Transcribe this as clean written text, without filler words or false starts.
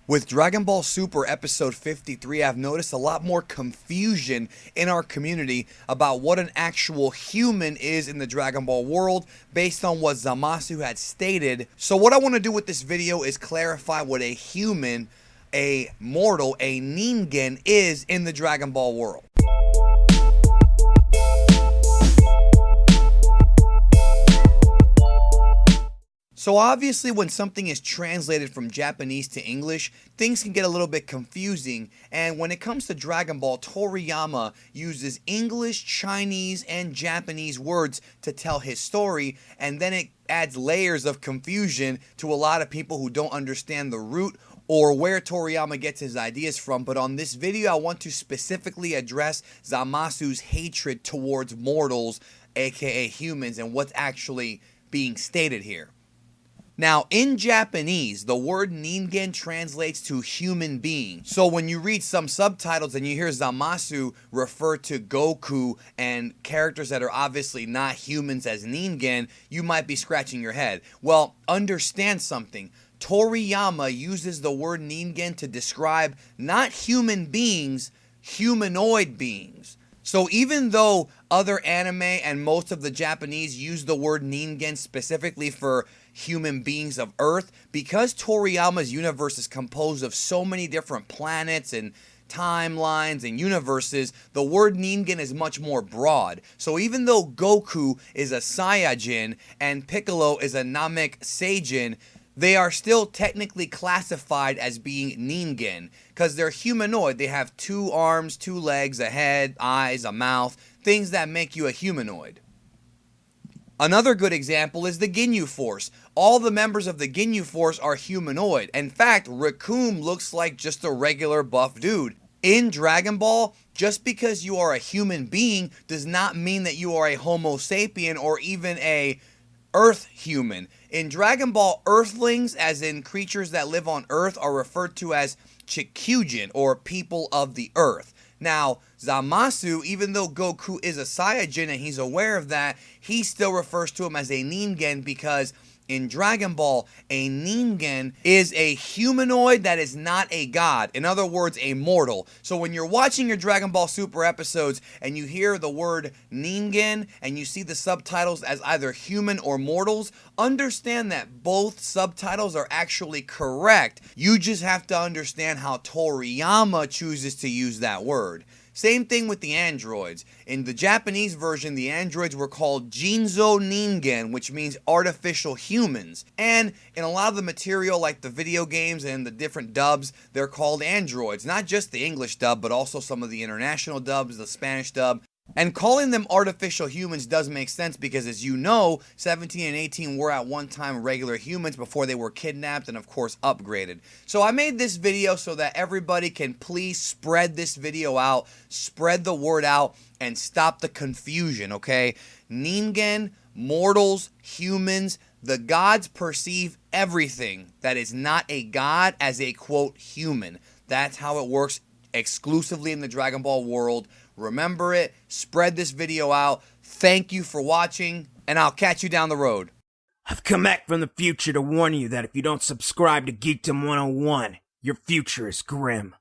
With Dragon Ball Super episode 53, I've noticed a lot more confusion in our community about what an actual human is in the Dragon Ball world based on what Zamasu had stated. So what I want to do with this video is clarify what a human, a mortal, a ningen is in the Dragon Ball world. So obviously when something is translated from Japanese to English, things can get a little bit confusing, and when it comes to Dragon Ball, Toriyama uses English, Chinese, and Japanese words to tell his story, and then it adds layers of confusion to a lot of people who don't understand the root or where Toriyama gets his ideas from. But on this video, I want to specifically address Zamasu's hatred towards mortals, aka humans, and what's actually being stated here. Now, in Japanese, the word ningen translates to human being. So when you read some subtitles and you hear Zamasu refer to Goku and characters that are obviously not humans as ningen, you might be scratching your head. Well, understand something. Toriyama uses the word ningen to describe not human beings, humanoid beings. So even though other anime and most of the Japanese use the word ningen specifically for human beings of Earth, because Toriyama's universe is composed of so many different planets and timelines and universes, the word ningen is much more broad. So even though Goku is a Saiyajin and Piccolo is a Namek Seijin, they are still technically classified as being ningen because they're humanoid. They have 2 arms, 2 legs, a head, eyes, a mouth, things that make you a humanoid. Another good example is the Ginyu Force. All the members of the Ginyu Force are humanoid. In fact, Recoome looks like just a regular buff dude. In Dragon Ball, just because you are a human being does not mean that you are a Homo sapien or even a Earth human. In Dragon Ball, Earthlings, as in creatures that live on Earth, are referred to as Chikyujin, or people of the Earth. Now, Zamasu, even though Goku is a Saiyajin and he's aware of that, he still refers to him as a ningen because in Dragon Ball, a ningen is a humanoid that is not a god. In other words, a mortal. So when you're watching your Dragon Ball Super episodes and you hear the word ningen and you see the subtitles as either human or mortals, understand that both subtitles are actually correct. You just have to understand how Toriyama chooses to use that word. Same thing with the androids. In the Japanese version, the androids were called Jinzo Ningen, which means artificial humans. And in a lot of the material, like the video games and the different dubs, they're called androids. Not just the English dub, but also some of the international dubs, the Spanish dub. And calling them artificial humans does make sense because, as you know, 17 and 18 were at one time regular humans before they were kidnapped and, of course, upgraded. So I made this video so that everybody can please spread this video out, spread the word out, and stop the confusion, okay? Ningen, mortals, humans, the gods perceive everything that is not a god as a, quote, human. That's how it works exclusively in the Dragon Ball world. Remember it, spread this video out. Thank you for watching, and I'll catch you down the road. I've come back from the future to warn you that if you don't subscribe to Geekdom 101, your future is grim.